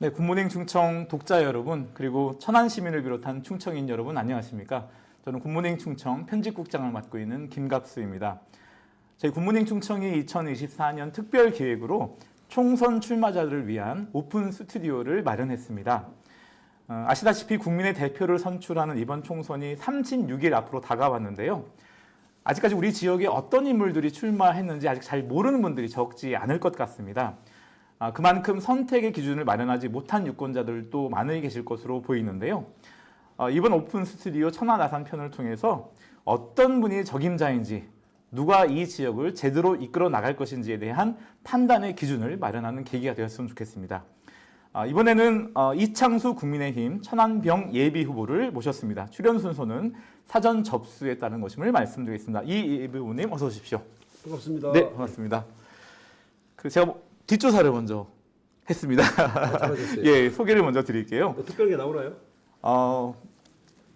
네, 굿모닝 충청 독자 여러분, 그리고 천안 시민을 비롯한 충청인 여러분 안녕하십니까? 저는 굿모닝 충청 편집국장을 맡고 있는 김갑수입니다. 저희 굿모닝 충청이 2024년 특별 기획으로 총선 출마자들을 위한 오픈 스튜디오를 마련했습니다. 아시다시피 국민의 대표를 선출하는 이번 총선이 36일 앞으로 다가왔는데요. 아직까지 우리 지역에 어떤 인물들이 출마했는지 아직 잘 모르는 분들이 적지 않을 것 같습니다. 그만큼 선택의 기준을 마련하지 못한 유권자들도 많이 계실 것으로 보이는데요. 이번 오픈 스튜디오 천안 아산 편을 통해서 어떤 분이 적임자인지, 누가 이 지역을 제대로 이끌어 나갈 것인지에 대한 판단의 기준을 마련하는 계기가 되었으면 좋겠습니다. 이번에는 이창수 국민의힘 천안병 예비후보를 모셨습니다. 출연 순서는 사전 접수에 따른 것임을 말씀드리겠습니다. 이 예비후보님 어서 오십시오. 반갑습니다. 네, 반갑습니다. 제가 뒷조사를 먼저 했습니다. 잘하셨어요. 예, 소개를 먼저 드릴게요. 특별한 게 나오나요?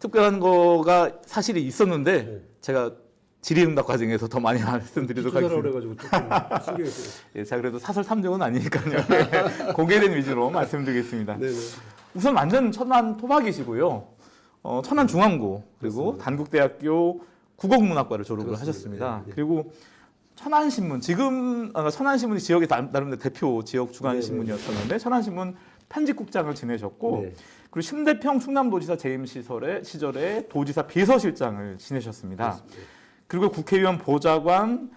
특별한 거가 사실이 있었는데 네. 제가 질의응답 과정에서 더 많이 말씀드리도록 하겠습니다. 그래가지고 조금 신경이 쓰여요. 예, 제가 그래도 사설 3종은 아니니까요. 예, 공개된 위주로 말씀드리겠습니다. 네네. 우선 완전 천안 토박이시고요. 천안중앙고 그리고 그렇습니다. 단국대학교 국어국문학과를 졸업을 그렇습니다. 하셨습니다. 예, 예. 그리고 천안신문, 지금 천안신문이 지역의 나름대로 대표 지역 주간 네네. 신문이었었는데 천안신문 편집국장을 지내셨고 네. 그리고 심대평 충남도지사 재임 시절에 도지사 비서실장을 지내셨습니다. 그렇습니다. 그리고 국회의원 보좌관,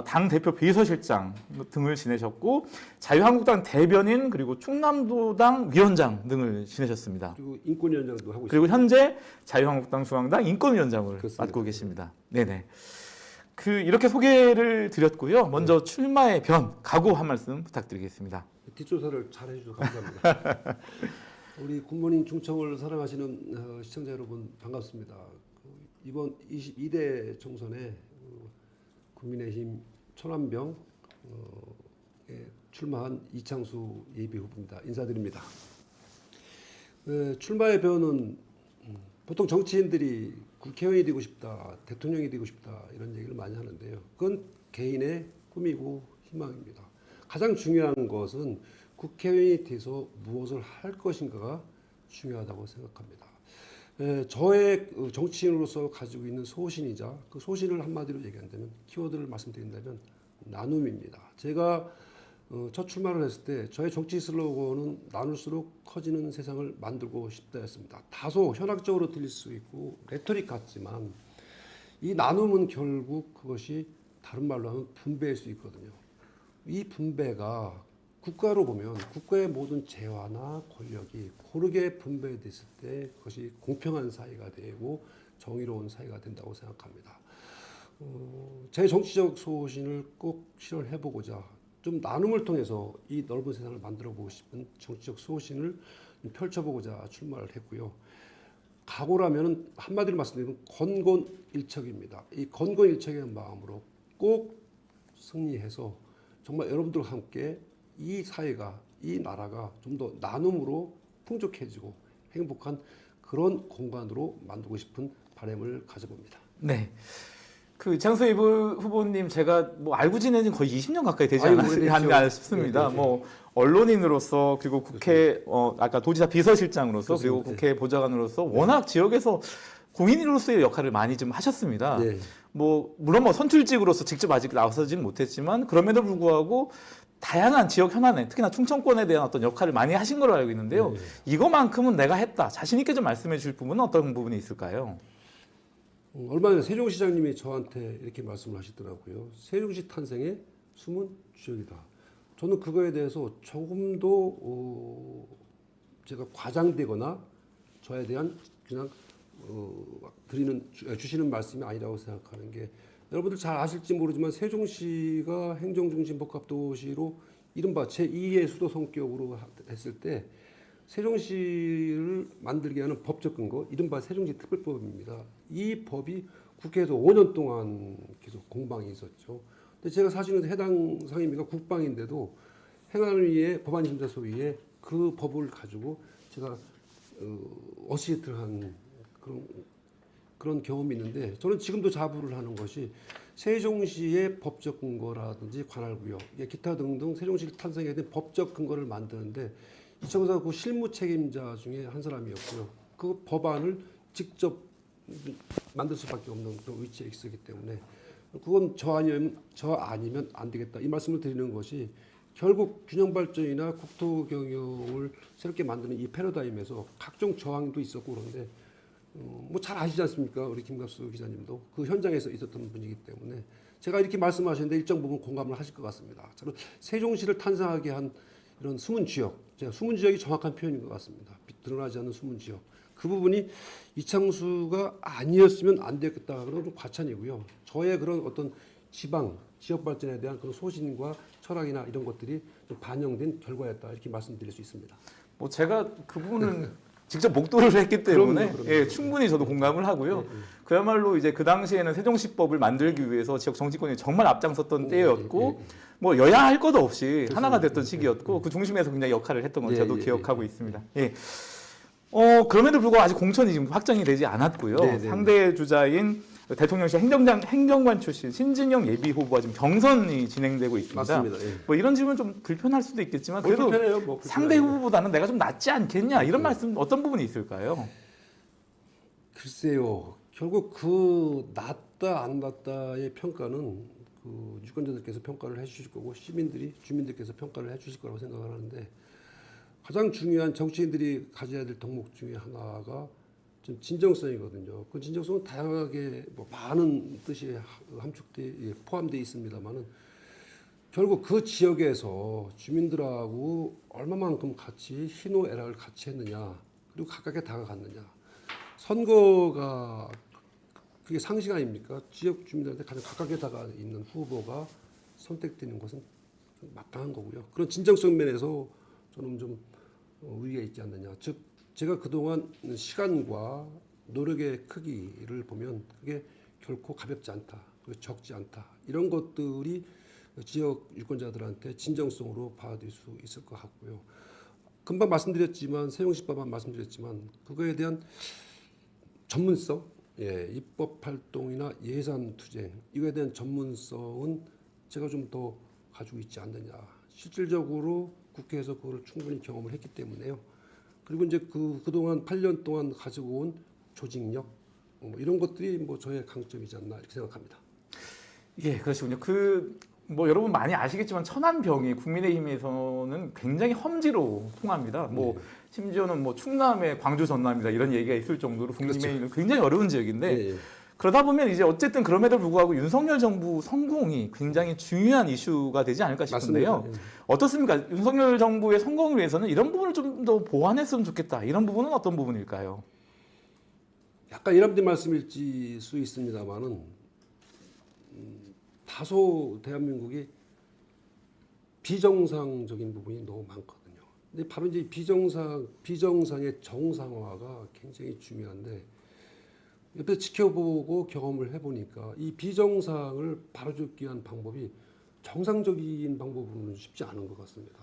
당 대표 비서실장 등을 지내셨고 자유한국당 대변인 그리고 충남도당 위원장 등을 지내셨습니다. 그리고 인권위원장도 하고 그리고 있습니다. 현재 자유한국당 중앙당 인권위원장을 그렇습니다. 맡고 계십니다. 네네. 이렇게 소개를 드렸고요. 먼저 출마의 변, 각오 한 말씀 부탁드리겠습니다. 뒷조사를 잘 해주셔서 감사합니다. 우리 굿모닝 충청을 사랑하시는 시청자 여러분 반갑습니다. 이번 22대 총선에 국민의힘 천안병 출마한 이창수 예비후보입니다. 인사드립니다. 출마의 변은 보통 정치인들이 국회의원이 되고 싶다, 대통령이 되고 싶다 이런 얘기를 많이 하는데요. 그건 개인의 꿈이고 희망입니다. 가장 중요한 것은 국회의원이 돼서 무엇을 할 것인가가 중요하다고 생각합니다. 저의 정치인으로서 가지고 있는 소신이자 그 소신을 한마디로 얘기한다면 키워드를 말씀드린다면 나눔입니다. 제가 첫 출마를 했을 때 저의 정치 슬로건은 나눌수록 커지는 세상을 만들고 싶다였습니다. 다소 현학적으로 들릴 수 있고 레토릭 같지만 이 나눔은 결국 그것이 다른 말로 하면 분배일 수 있거든요. 이 분배가 국가로 보면 국가의 모든 재화나 권력이 고르게 분배됐을 때 그것이 공평한 사회가 되고 정의로운 사회가 된다고 생각합니다. 제 정치적 소신을 꼭 실현해보고자 좀 나눔을 통해서 이 넓은 세상을 만들어보고 싶은 정치적 소신을 펼쳐보고자 출마를 했고요. 각오라면 한마디로 말씀드리면 건곤일척입니다. 이 건곤일척의 마음으로 꼭 승리해서 정말 여러분들과 함께 이 사회가, 이 나라가 좀 더 나눔으로 풍족해지고 행복한 그런 공간으로 만들고 싶은 바람을 가져봅니다. 네. 이창수 후보님 제가 알고 지낸 지 거의 20년 가까이 되지 아유, 않았나 싶습니다. 네, 네, 네. 언론인으로서 그리고 국회 아까 도지사 비서실장으로서 그리고 그렇습니다. 국회 보좌관으로서 워낙 지역에서 공인으로서의 역할을 많이 좀 하셨습니다. 네. 물론 선출직으로서 직접 아직 나서지는 못했지만 그럼에도 불구하고 다양한 지역 현안에 특히나 충청권에 대한 어떤 역할을 많이 하신 걸로 알고 있는데요. 네. 이거만큼은 내가 했다. 자신 있게 좀 말씀해 주실 부분은 어떤 부분이 있을까요? 얼마 전에 세종시장님이 저한테 이렇게 말씀을 하시더라고요. 세종시 탄생의 숨은 주역이다. 저는 그거에 대해서 조금도 제가 과장되거나 저에 대한 그냥 주시는 말씀이 아니라고 생각하는 게 여러분들 잘 아실지 모르지만 세종시가 행정중심 복합도시로 이른바 제2의 수도 성격으로 했을 때 세종시를 만들게 하는 법적 근거, 이른바 세종시 특별법입니다. 이 법이 국회에서 5년 동안 계속 공방이 있었죠. 근데 제가 사실은 해당 상임위가 국방인데도 행안위의 법안심사소위에 그 법을 가지고 제가 어시스트를 한 그런 경험이 있는데 저는 지금도 자부를 하는 것이 세종시의 법적 근거라든지 관할구역, 기타 등등 세종시 탄생에 대한 법적 근거를 만드는데 이청사가 그 실무 책임자 중에 한 사람이었고요. 그 법안을 직접 만들 수밖에 없는 그런 위치에 있었기 때문에 그건 저 아니면 안 되겠다 이 말씀을 드리는 것이 결국 균형 발전이나 국토 경영을 새롭게 만드는 이 패러다임에서 각종 저항도 있었고 그런데 뭐 잘 아시지 않습니까? 우리 김갑수 기자님도 그 현장에서 있었던 분이기 때문에 제가 이렇게 말씀하시는데 일정 부분 공감을 하실 것 같습니다. 저는 세종시를 탄생하게 한 이런 숨은 지역, 제가 숨은 지역이 정확한 표현인 것 같습니다. 드러나지 않는 숨은 지역. 그 부분이 이창수가 아니었으면 안 되겠다. 그런 좀 과찬이고요. 저의 그런 어떤 지역 발전에 대한 그런 소신과 철학이나 이런 것들이 좀 반영된 결과였다. 이렇게 말씀드릴 수 있습니다. 뭐 제가 그 부분은 직접 목도를 했기 때문에 그럼요. 예, 충분히 저도 공감을 하고요. 그야말로 이제 그 당시에는 세종시법을 만들기 위해서 지역 정치권이 정말 앞장섰던 때였고 뭐 여야 할 것 없이 그렇습니다. 하나가 됐던 시기였고 그 중심에서 굉장히 역할을 했던 건 저도 기억하고 있습니다. 예. 그럼에도 불구하고 아직 공천이 지금 확정이 되지 않았고요. 상대 주자인 대통령실 행정관 출신 신진영 예비 후보와 지금 경선이 진행되고 있습니다. 맞습니다. 예. 뭐 이런 질문 좀 불편할 수도 있겠지만 그래도 불편해요. 뭐 상대 후보보다는 내가 좀 낫지 않겠냐 이런 말씀 어떤 부분이 있을까요? 글쎄요. 결국 그 낫다 안 낫다의 평가는 그 유권자들께서 평가를 해주실 거고 주민들께서 평가를 해주실 거라고 생각을 하는데 가장 중요한 정치인들이 가져야 될 덕목 중에 하나가 좀 진정성이거든요. 그 진정성은 다양하게 뭐 많은 뜻이 포함되어 있습니다만은 결국 그 지역에서 주민들하고 얼마만큼 같이 희노애락을 같이 했느냐 그리고 가깝게 다가갔느냐 선거가 그게 상식 아닙니까? 지역 주민들한테 가장 가깝게 다가 있는 후보가 선택되는 것은 마땅한 거고요. 그런 진정성 면에서 저는 좀 우위가 있지 않느냐. 즉 제가 그동안 시간과 노력의 크기를 보면 그게 결코 가볍지 않다, 그리고 적지 않다. 이런 것들이 지역 유권자들한테 진정성으로 받아들일 수 있을 것 같고요. 금방 말씀드렸지만 세종시법만 말씀드렸지만 그거에 대한 전문성, 입법 활동이나 예산 투쟁 이거에 대한 전문성은 제가 좀 더 가지고 있지 않느냐. 실질적으로 국회에서 그걸 충분히 경험을 했기 때문에요. 그리고 이제 그동안 8년 동안 가지고 온 조직력 뭐 이런 것들이 뭐 저의 강점이지 않나 이렇게 생각합니다. 예, 그러시군요. 뭐 여러분 많이 아시겠지만 천안병이 국민의힘에서는 굉장히 험지로 통합니다. 뭐 심지어는 뭐 충남의 광주 전남이다 이런 얘기가 있을 정도로 국민의힘은 굉장히 어려운 지역인데 그러다 보면 이제 어쨌든 그럼에도 불구하고 윤석열 정부 성공이 굉장히 중요한 이슈가 되지 않을까 싶은데요. 맞습니다. 어떻습니까? 윤석열 정부의 성공을 위해서는 이런 부분을 좀 더 보완했으면 좋겠다. 이런 부분은 어떤 부분일까요? 약간 일합된 말씀일 수 있습니다만은 다소 대한민국이 비정상적인 부분이 너무 많거든요. 근데 바로 이제 비정상의 정상화가 굉장히 중요한데 옆에서 지켜보고 경험을 해보니까 이 비정상을 바로잡기 위한 방법이 정상적인 방법으로는 쉽지 않은 것 같습니다.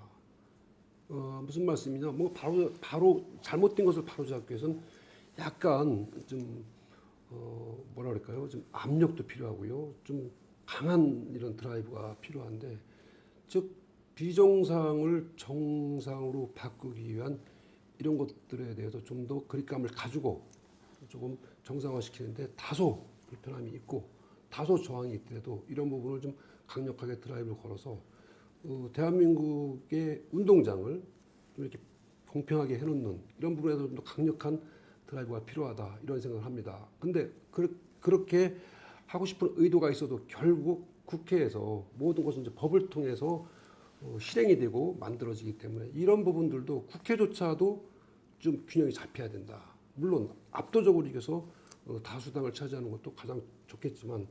무슨 말씀이냐? 뭐 바로 잘못된 것을 바로잡기 위해서는 약간 좀 뭐라 그럴까요? 좀 압력도 필요하고요. 좀 강한 이런 드라이브가 필요한데, 즉 비정상을 정상으로 바꾸기 위한 이런 것들에 대해서 좀 더 그립감을 가지고 조금 정상화시키는데 다소 불편함이 있고 다소 저항이 있더라도 이런 부분을 좀 강력하게 드라이브를 걸어서 대한민국의 운동장을 좀 이렇게 공평하게 해놓는 이런 부분에서 좀 더 강력한 드라이브가 필요하다 이런 생각을 합니다. 근데 그렇게 하고 싶은 의도가 있어도 결국 국회에서 모든 것은 이제 법을 통해서 실행이 되고 만들어지기 때문에 이런 부분들도 국회조차도 좀 균형이 잡혀야 된다. 물론 압도적으로 이겨서 다수당을 차지하는 것도 가장 좋겠지만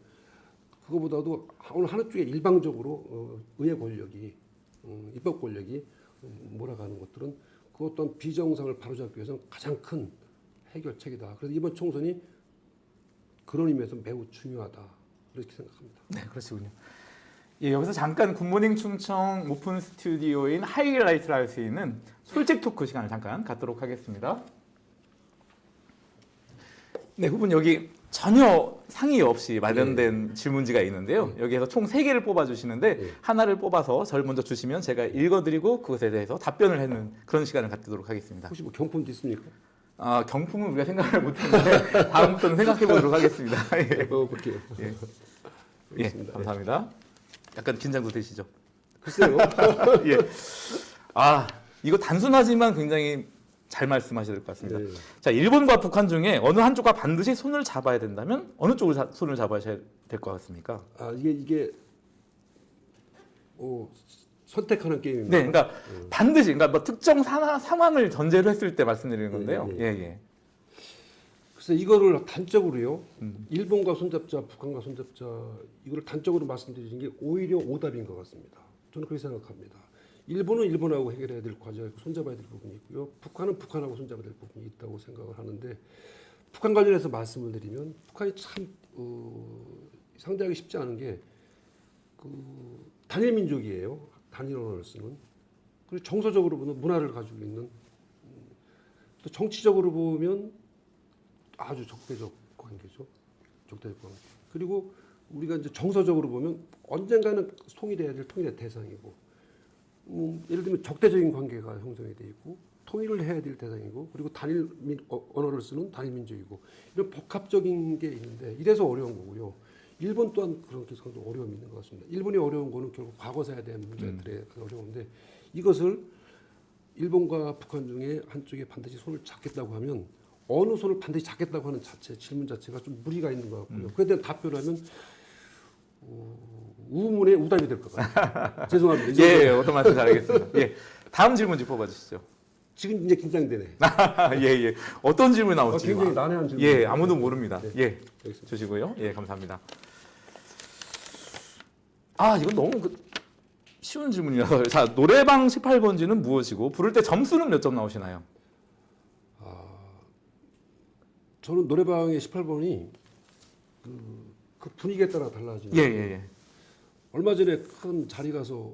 그거보다도 오늘 하나 쪽에 일방적으로 의회 권력이 입법 권력이 몰아가는 것들은 그것 또한 비정상을 바로잡기 위해서는 가장 큰 해결책이다. 그래서 이번 총선이 그런 의미에서 매우 중요하다. 이렇게 생각합니다. 네, 그러시군요. 예, 여기서 잠깐 굿모닝 충청 오픈 스튜디오인 하이라이트를 할 수 있는 솔직 토크 시간을 잠깐 갖도록 하겠습니다. 네, 후분 여기 전혀 상의 없이 마련된 질문지가 있는데요. 여기에서 총 3개를 뽑아주시는데 네. 하나를 뽑아서 저를 먼저 주시면 제가 읽어드리고 그것에 대해서 답변을 하는 그런 시간을 갖도록 하겠습니다. 혹시 뭐 경품도 있습니까? 아, 경품은 우리가 생각을 못했는데 다음부터는 생각해 보도록 하겠습니다. 예. 볼게요. 예. 예, 감사합니다. 약간 긴장도 되시죠? 글쎄요. 예. 아, 이거 단순하지만 굉장히 잘 말씀하셔야 될 것 같습니다. 네. 자, 일본과 북한 중에 어느 한쪽과 반드시 손을 잡아야 된다면 어느 쪽을 손을 잡아야 될 것 같습니까? 아 이게 선택하는 게임입니다. 네, 그러니까 반드시, 그러니까 뭐 특정 상황을 전제로 했을 때 말씀드리는 건데요. 네, 예, 예. 그래서 이거를 단적으로요. 일본과 손잡자, 북한과 손잡자 이거를 단적으로 말씀드리는 게 오히려 오답인 것 같습니다. 저는 그렇게 생각합니다. 일본은 일본하고 해결해야 될 과제가 있고 손잡아야 될 부분이 있고요. 북한은 북한하고 손잡아야 될 부분이 있다고 생각을 하는데 북한 관련해서 말씀을 드리면 북한이 참 상대하기 쉽지 않은 게 단일 민족이에요. 단일 언어를 쓰는. 그리고 정서적으로 보면 문화를 가지고 있는 또 정치적으로 보면 아주 적대적 관계죠. 적대적 관계. 그리고 우리가 이제 정서적으로 보면 언젠가는 통일해야 될 통일의 대상이고 예를 들면 적대적인 관계가 형성이 돼 있고 통일을 해야 될 대상이고 그리고 단일 언어를 쓰는 단일 민족이고 이런 복합적인 게 있는데 이래서 어려운 거고요. 일본 또한 그런 기성도 어려움이 있는 것 같습니다. 일본이 어려운 거는 결국 과거사에 대한 문제들의 어려운데 이것을 일본과 북한 중에 한쪽에 반드시 손을 잡겠다고 하면 어느 손을 반드시 잡겠다고 하는 질문 자체가 좀 무리가 있는 것 같고요. 그에 대한 답변을 하면 우문의 우답이 될 것 같아요. 죄송합니다. 예, 어떤 말씀 잘하겠습니다. 예, 다음 질문지 뽑아주시죠. 지금 이제 긴장되네. 예, 예. 어떤 질문이 나올지. 굉장히 난해한 질문. 예, 아무도 모릅니다. 네. 예, 주시고요. 예, 감사합니다. 아, 이건 너무 쉬운 질문이라서. 자, 노래방 18번지는 무엇이고 부를 때 점수는 몇 점 나오시나요? 저는 노래방의 18번이 그 분위기에 따라 달라지는. 예, 예, 예. 얼마 전에 큰 자리 가서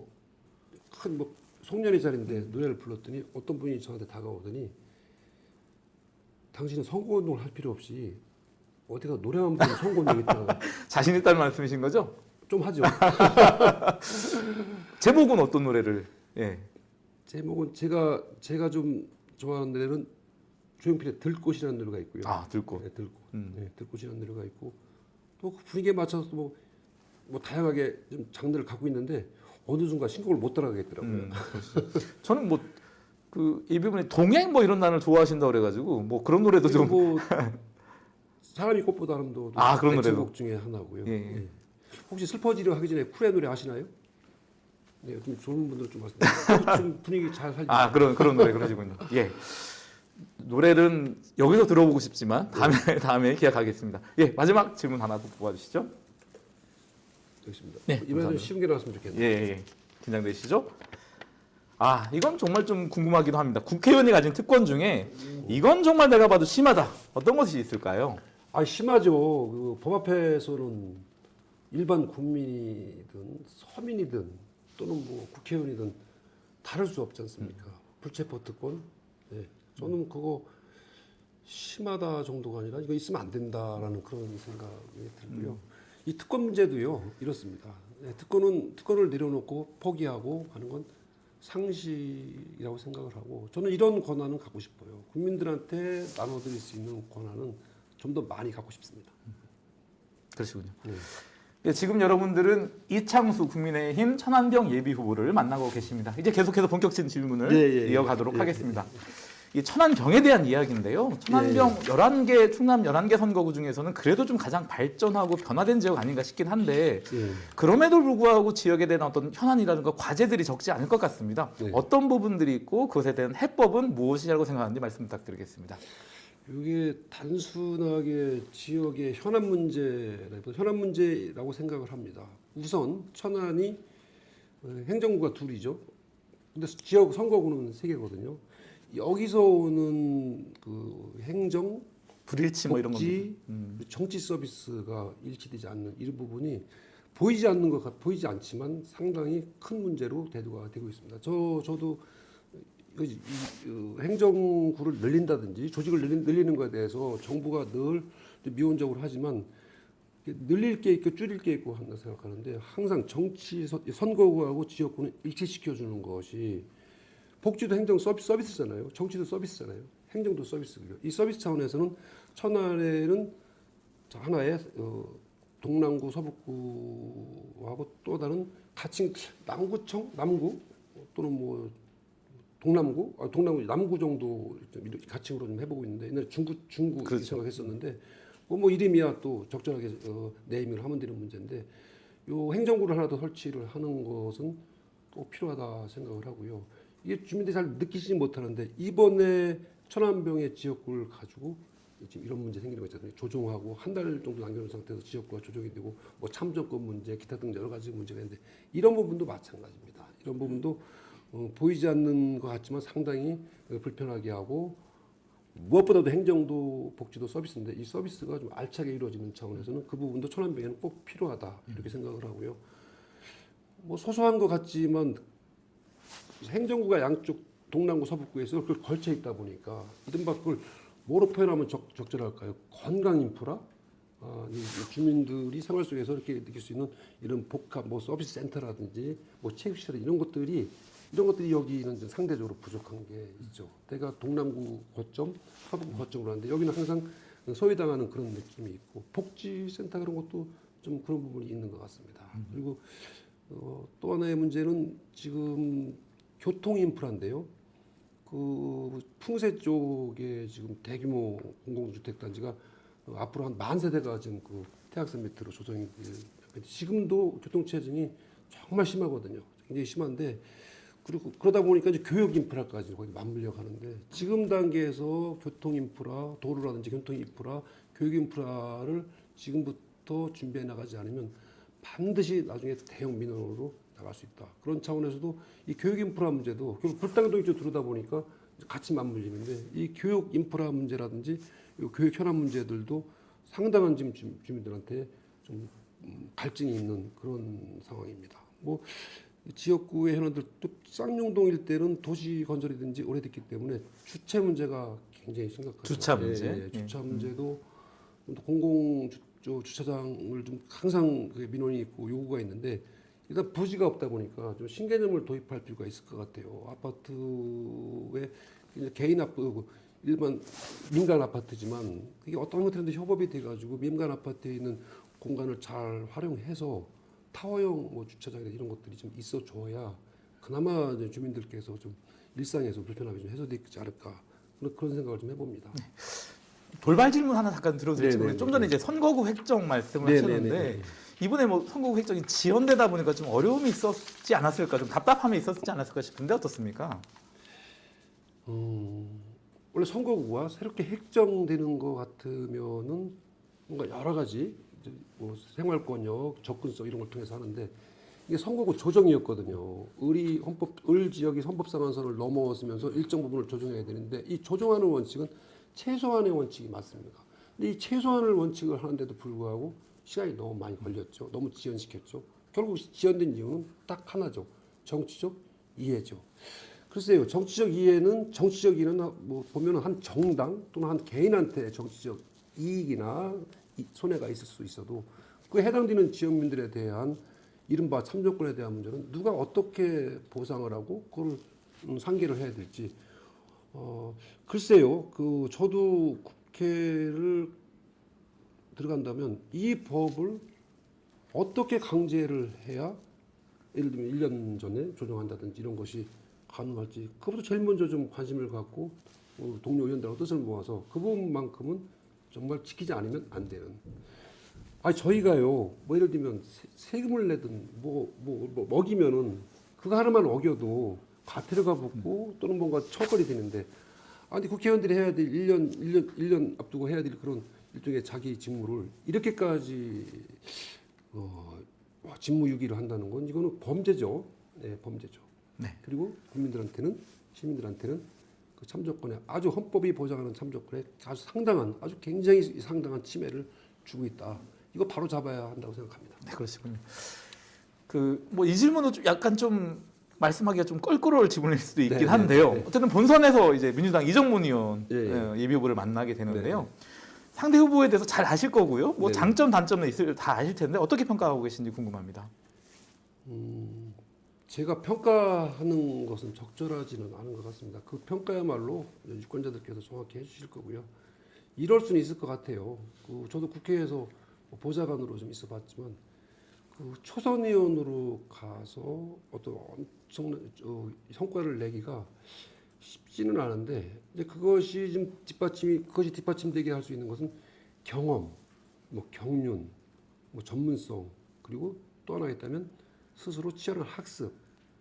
큰 뭐 송년회 자리인데 노래를 불렀더니 어떤 분이 저한테 다가오더니 당신은 선거운동을 할 필요 없이 어디가 노래만 부르면 선거운동 있다고. 자신 있다는 말씀이신 거죠? 좀 하죠. 제목은 어떤 노래를? 예. 제목은 제가 좀 좋아하는 노래는 조용필의 들꽃이라는 노래가 있고요. 아, 들꽃. 네, 들꽃. 네, 들꽃이라는 노래가 있고 또 그 분위기에 맞춰서 뭐 다양하게 좀 장르를 갖고 있는데 어느 순간 신곡을 못 따라가겠더라고요. 저는 뭐 이 부분에 동행 뭐 이런 단어를 좋아하신다 그래가지고 뭐 그런 노래도 좀. 뭐 사람이 꽃보다 아름다워도 아, 그런 노래도. 곡 중에 하나고요. 예, 예. 예. 혹시 슬퍼지려 하기 전에 쿨의 노래 아시나요? 네, 좀 좋은 분들 좀 말씀드려요. 좀 분위기 잘 살리고. 아, 그런 노래 그러시군요. 예. 노래는 여기서 들어보고 싶지만 다음에 기약하겠습니다. 예, 마지막 질문 하나 더 뽑아주시죠. 여기 있습니다. 네, 이번에 좀 감사합니다. 쉬운 게 나왔으면 좋겠네요. 예, 예. 긴장되시죠? 아, 이건 정말 좀 궁금하기도 합니다. 국회의원이 가진 특권 중에 이건 정말 내가 봐도 심하다. 어떤 것이 있을까요? 아 심하죠. 법 앞에서는 일반 국민이든 서민이든 또는 뭐 국회의원이든 다를 수 없지 않습니까? 불체포 특권. 네. 저는 그거 심하다 정도가 아니라 이거 있으면 안 된다라는 그런 생각이 들고요. 이 특권 문제도요 이렇습니다. 네, 특권을 내려놓고 포기하고 하는 건 상식이라고 생각을 하고 저는 이런 권한은 갖고 싶어요. 국민들한테 나눠드릴 수 있는 권한은 좀 더 많이 갖고 싶습니다. 그러시군요. 네. 예, 지금 여러분들은 이창수 국민의힘 천안병 예비 후보를 만나고 계십니다. 이제 계속해서 본격적인 질문을 예, 예, 이어가도록 예, 하겠습니다. 이 천안병에 대한 이야기인데요. 천안병 11개, 충남 11개 선거구 중에서는 그래도 좀 가장 발전하고 변화된 지역 아닌가 싶긴 한데 예. 그럼에도 불구하고 지역에 대한 어떤 현안이라든가 과제들이 적지 않을 것 같습니다. 네. 어떤 부분들이 있고 그것에 대한 해법은 무엇이라고 생각하는지 말씀 부탁드리겠습니다. 이게 단순하게 지역의 현안 문제라고 생각을 합니다. 우선 천안이 행정구가 둘이죠. 근데 지역 선거구는 3개거든요. 여기서 오는 그 행정, 불일치 뭐 이런 복지, 겁니다. 정치 서비스가 일치되지 않는 이 부분이 보이지 않지만 상당히 큰 문제로 대두가 되고 있습니다. 저도 행정구를 늘린다든지 조직을 늘리는 것에 대해서 정부가 늘 미온적으로 하지만 늘릴 게 있고 줄일 게 있고 한다 생각하는데 항상 정치 선거구하고 지역구는 일치시켜 주는 것이 복지도 행정 서비스잖아요. 정치도 서비스잖아요. 행정도 서비스고요. 이 서비스 차원에서는 천안에는 하나의 동남구, 서북구하고 또 다른 가칭 남구청, 남구 또는 뭐 동남구, 남구 정도 가칭으로 좀 해보고 있는데 옛날에 중구 그렇죠. 생각했었는데 뭐 이름이야 또 적절하게 네이밍을 하면 되는 문제인데 요 행정구를 하나 더 설치를 하는 것은 꼭 필요하다 생각을 하고요. 이게 주민들이 잘 느끼지 못하는데 이번에 천안병의 지역구를 가지고 지금 이런 문제 생기는 거 있잖아요. 조정하고 한 달 정도 남겨놓은 상태에서 지역구가 조정이 되고 뭐 참정권 문제, 기타 등 여러 가지 문제가 있는데 이런 부분도 마찬가지입니다. 이런 부분도 보이지 않는 것 같지만 상당히 불편하게 하고 무엇보다도 행정도 복지도 서비스인데 이 서비스가 좀 알차게 이루어지는 차원에서는 그 부분도 천안병에는 꼭 필요하다 이렇게 생각을 하고요. 뭐 소소한 것 같지만 행정구가 양쪽 동남구 서북구에서 그걸 걸쳐 있다 보니까 이른바 그걸 뭐로 표현하면 적절할까요? 건강 인프라, 이 주민들이 생활 속에서 이렇게 느낄 수 있는 이런 복합 뭐 서비스 센터라든지 뭐 체육시설 이런 것들이 여기는 좀 상대적으로 부족한 게 있죠. 내가 동남구 거점, 서북구 거점으로 하는데 여기는 항상 소외당하는 그런 느낌이 있고 복지센터 그런 것도 좀 그런 부분이 있는 것 같습니다. 그리고 또 하나의 문제는 지금 교통 인프라인데요. 그 풍세 쪽에 지금 대규모 공공주택 단지가 앞으로 한 10,000세대가 지금 그 태학산 밑으로 조성이 지금도 교통 체증이 정말 심하거든요. 굉장히 심한데 그리고 그러다 보니까 이제 교육 인프라까지 거기 맞물려 가는데 지금 단계에서 교통 인프라, 도로라든지 교통 인프라, 교육 인프라를 지금부터 준비해 나가지 않으면 반드시 나중에 대형 민원으로 나갈 수 있다. 그런 차원에서도 이 교육 인프라 문제도 결국 불당도 이쪽 들어다 보니까 같이 맞물리는데 이 교육 인프라 문제라든지 이 교육 현안 문제들도 상당한 지금 주민들한테 좀 갈증이 있는 그런 상황입니다. 뭐 지역구의 현안들 또 쌍용동 일대는 도시 건설이든지 오래됐기 때문에 주차 문제가 굉장히 심각하죠. 주차 문제. 예, 주차 문제도 공공 주차장을 좀 항상 민원이 있고 요구가 있는데 일단 부지가 없다 보니까 좀 신개념을 도입할 필요가 있을 것 같아요. 아파트에 개인 아파트, 일반 민간 아파트지만 그게 어떤 것들인데 협업이 돼가지고 민간 아파트에 있는 공간을 잘 활용해서 타워형 뭐 주차장이나 이런 것들이 좀 있어줘야 그나마 이제 주민들께서 좀 일상에서 불편함이 좀 해소되지 않을까 그런 생각을 좀 해봅니다. 돌발 질문 하나 잠깐 들어드릴지 모르겠는데 좀 전에 이제 선거구 획정 말씀을 하셨는데 이번에 뭐 선거구 획정이 지연되다 보니까 좀 어려움이 있었지 않았을까, 좀 답답함이 있었지 않았을까 싶은데 어떻습니까? 원래 선거구가 새롭게 획정되는 것 같으면은 뭔가 여러 가지 뭐 생활권역, 접근성 이런 걸 통해서 하는데 이게 선거구 조정이었거든요. 을 지역이 헌법상한선을 넘어서면서 일정 부분을 조정해야 되는데 이 조정하는 원칙은 최소한의 원칙이 맞습니다. 근데 이 최소한의 원칙을 하는데도 불구하고 시간이 너무 많이 걸렸죠. 너무 지연시켰죠. 결국 지연된 이유는 딱 하나죠. 정치적 이해죠. 글쎄요, 정치적 이해는 뭐 보면은 한 정당 또는 한 개인한테 정치적 이익이나 손해가 있을 수 있어도 그 해당되는 지역민들에 대한 이른바 참정권에 대한 문제는 누가 어떻게 보상을 하고 그걸 상기를 해야 될지 글쎄요, 저도 국회를 들어간다면 이 법을 어떻게 강제를 해야 예를 들면 1년 전에 조정한다든지 이런 것이 가능할지 그것부터 제일 먼저 좀 관심을 갖고 동료 의원들하고 뜻을 모아서 그 부분만큼은 정말 지키지 않으면 안 되는. 저희가요, 뭐 예를 들면 세금을 내든 뭐 먹이면은 그거 하나만 어겨도 과태료가 붙고 또는 뭔가 처벌이 되는데 아니 국회의원들이 해야 될 1년 앞두고 해야 될 그런 일종의 자기 직무를 이렇게까지 직무유기를 한다는 건 이거는 범죄죠. 네, 범죄죠. 네. 그리고 시민들한테는 그 참정권에 아주 헌법이 보장하는 참정권에 아주 굉장히 상당한 침해를 주고 있다. 이거 바로 잡아야 한다고 생각합니다. 네, 그렇군요. 뭐 이 질문은 좀 약간 좀 말씀하기가 좀 껄끄러울 지분일 수도 있긴 네, 한데요. 네. 어쨌든 본선에서 이제 민주당 이정문 의원 예, 예. 예비 후보를 만나게 되는데요. 네. 상대 후보에 대해서 잘 아실 거고요. 뭐 네. 장점 단점은 있을 다 아실 텐데 어떻게 평가하고 계신지 궁금합니다. 제가 평가하는 것은 적절하지는 않은 것 같습니다. 그 평가야말로 유권자들께서 정확히 해주실 거고요. 이럴 수는 있을 것 같아요. 저도 국회에서 보좌관으로 좀 있어봤지만 초선 의원으로 가서 어떤 엄청난 성과를 내기가 쉽지는 않은데 이제 그것이 뒷받침되게 할 수 있는 것은 경험, 뭐 경륜, 뭐 전문성 그리고 또 하나 있다면 스스로 치열한 학습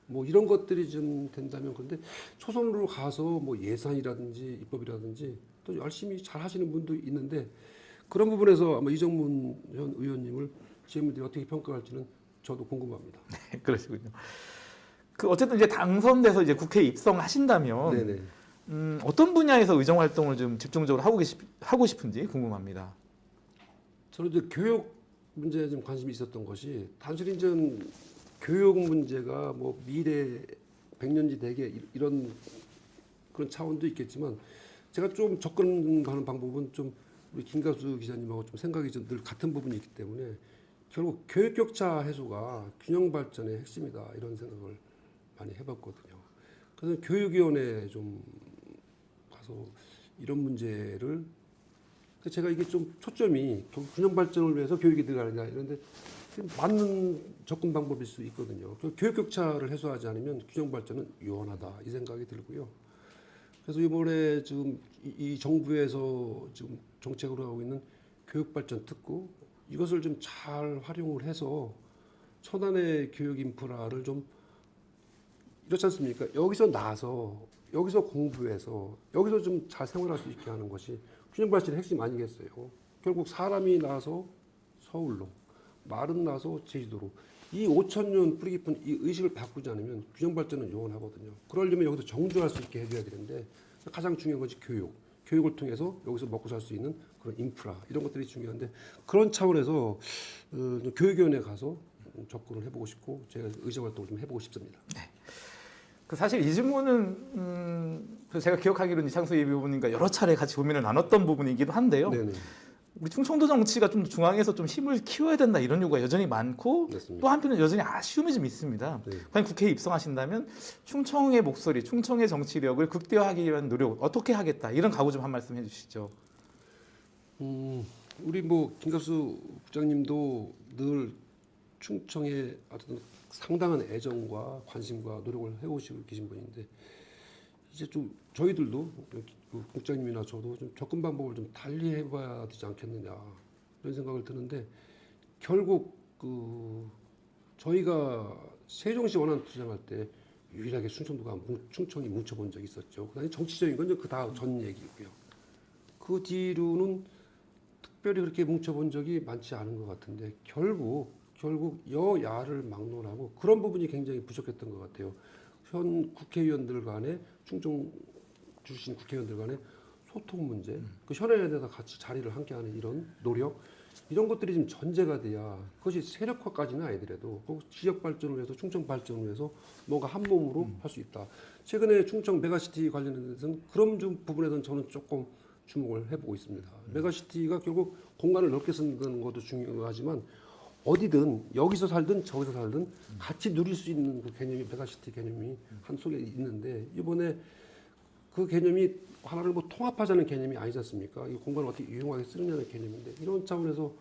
뭐 이런 것들이 좀 된다면 그런데 초선으로 가서 뭐 예산이라든지 입법이라든지 또 열심히 잘 하시는 분도 있는데 그런 부분에서 아마 이정문 전 의원님을 시민들이 어떻게 평가할지는 저도 궁금합니다. 그러시군요. 그 어쨌든 이제 당선돼서 이제 국회에 입성하신다면 네네. 어떤 분야에서 의정 활동을 좀 집중적으로 하고 싶은지 궁금합니다. 저는 이제 교육 문제에 좀 관심이 있었던 것이 단순히 좀 교육 문제가 뭐 미래 백년지 대계 이런 그런 차원도 있겠지만 제가 좀 접근하는 방법은 좀 우리 김갑수 기자님하고 좀 생각이 좀 늘 같은 부분이 있기 때문에 결국 교육 격차 해소가 균형 발전의 핵심이다 이런 생각을 많이 해봤거든요. 그래서 교육위원회에 좀 가서 이런 문제를 제가 이게 좀 초점이 균형 발전을 위해서 교육이 들어가느냐 이런데 맞는 접근 방법일 수 있거든요. 교육 격차를 해소하지 않으면 균형 발전은 유한하다 이 생각이 들고요. 그래서 이번에 지금 이 정부에서 지금 정책으로 하고 있는 교육 발전 특구 이것을 좀 잘 활용을 해서 천안의 교육 인프라를 좀 이렇지 않습니까? 여기서 나서 여기서 공부해서 여기서 좀 잘 생활할 수 있게 하는 것이 균형 발전의 핵심 아니겠어요? 결국 사람이 나서 서울로 말은 나서 제주도로 이 5천 년 뿌리 깊은 이 의식을 바꾸지 않으면 균형 발전은 영원하거든요. 그러려면 여기서 정주할 수 있게 해줘야 되는데 가장 중요한 것이 교육. 교육을 통해서 여기서 먹고 살 수 있는 그런 인프라 이런 것들이 중요한데 그런 차원에서 교육위원회 가서 접근을 해보고 싶고 제가 의정 활동을 좀 해보고 싶습니다. 그 사실 이 질문은 제가 기억하기로는 이창수 예비 후보님과 여러 차례 같이 고민을 나눴던 부분이기도 한데요. 네네. 우리 충청도 정치가 좀 중앙에서 좀 힘을 키워야 된다 이런 요구가 여전히 많고 맞습니다. 또 한편은 여전히 아쉬움이 좀 있습니다. 네. 과연 국회에 입성하신다면 충청의 목소리, 충청의 정치력을 극대화하기 위한 노력 어떻게 하겠다 이런 각오 좀 한 말씀 해주시죠. 우리 뭐 김갑수 국장님도 늘 충청에 어떤 상당한 애정과 관심과 노력을 해오시고 계신 분인데 이제 좀 저희들도 그 국장님이나 저도 좀 접근 방법을 좀 달리 해봐야 되지 않겠느냐 이런 생각을 드는데 결국 저희가 세종시 원안 투쟁할 때 유일하게 충청이 뭉쳐본 적이 있었죠. 그다음에 정치적인 건 그 다음 전 얘기고요. 그 뒤로는 특별히 그렇게 뭉쳐본 적이 많지 않은 것 같은데 결국 여야를 막론하고 그런 부분이 굉장히 부족했던 것 같아요. 현 국회의원들 간에 충청 출신 국회의원들 간의 소통 문제, 그 현안에 대해서 같이 자리를 함께하는 이런 노력, 이런 것들이 좀 전제가 돼야 그것이 세력화까지는 아니더라도 지역 발전을 위해서 충청 발전을 위해서 뭔가 한 몸으로 할 수 있다. 최근에 충청 메가시티 관련해서는 그런 부분에서는 저는 조금 주목을 해보고 있습니다. 메가시티가 결국 공간을 넓게 쓰는 것도 중요하지만 어디든 여기서 살든 저기서 살든 같이 누릴 수 있는 그 개념이 메가시티 개념이 한 속에 있는데 이번에 그 개념이 하나를 뭐 통합하자는 개념이 아니지 않습니까? 이 공간을 어떻게 유용하게 쓰느냐는 개념인데 이런 차원에서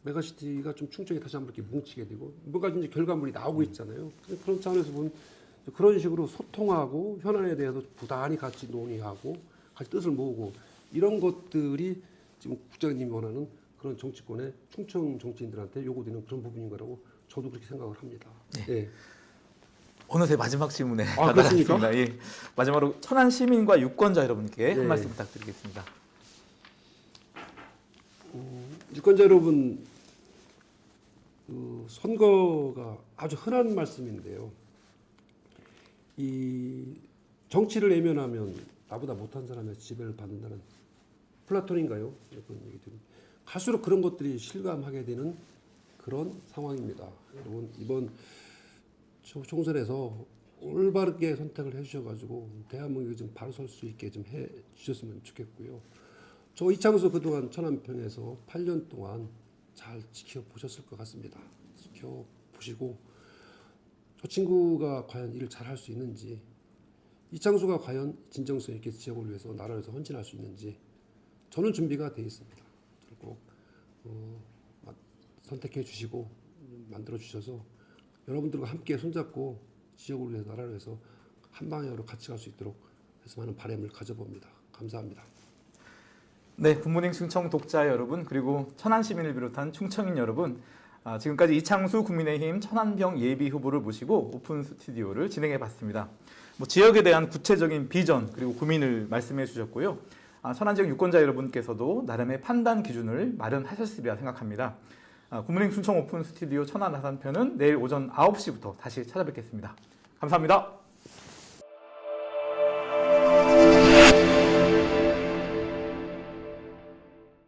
메가시티가 좀 충청이 다시 한번 이렇게 뭉치게 되고 뭔가 이제 결과물이 나오고 있잖아요. 그런 차원에서 보면 그런 식으로 소통하고 현안에 대해서 부단히 같이 논의하고 같이 뜻을 모으고 이런 것들이 지금 국장님이 원하는 그런 정치권의 충청 정치인들한테 요구되는 그런 부분인 거라고 저도 그렇게 생각을 합니다. 네. 네. 어느새 마지막 질문에 그렇습니까? 다다랐습니다. 예. 마지막으로 천안 시민과 유권자 여러분께 한 네. 말씀 부탁드리겠습니다. 유권자 여러분, 선거가 아주 흔한 말씀인데요. 이 정치를 외면하면 나보다 못한 사람의 지배를 받는다는 플라톤인가요? 그런 얘기 듭니다. 갈수록 그런 것들이 실감하게 되는 그런 상황입니다. 여러분 이번 총선에서 올바르게 선택을 해주셔가지고 대한민국이 좀 바로 설 수 있게 좀 해주셨으면 좋겠고요. 저 이창수 그동안 천안평에서 8년 동안 잘 지켜보셨을 것 같습니다. 지켜보시고 저 친구가 과연 일을 잘 할 수 있는지, 이창수가 과연 진정성 있게 지역을 위해서 나라를 위해서 헌신할 수 있는지 저는 준비가 되어 있습니다. 꼭 선택해 주시고 만들어 주셔서 여러분들과 함께 손잡고 지역을 위해서 나라를 위해서 한 방향으로 같이 갈 수 있도록 했으면 하는 바람을 가져봅니다. 감사합니다. 네, 굿모닝 충청 독자 여러분, 그리고 천안 시민을 비롯한 충청인 여러분, 지금까지 이창수 국민의힘 천안병 예비 후보를 모시고 오픈 스튜디오를 진행해 봤습니다. 지역에 대한 구체적인 비전 그리고 고민을 말씀해 주셨고요. 천안 지역 유권자 여러분께서도 나름의 판단 기준을 마련하셨으리라 생각합니다. 굿모닝 충청 오픈 스튜디오 천안 하산편은 내일 오전 9시부터 다시 찾아뵙겠습니다. 감사합니다.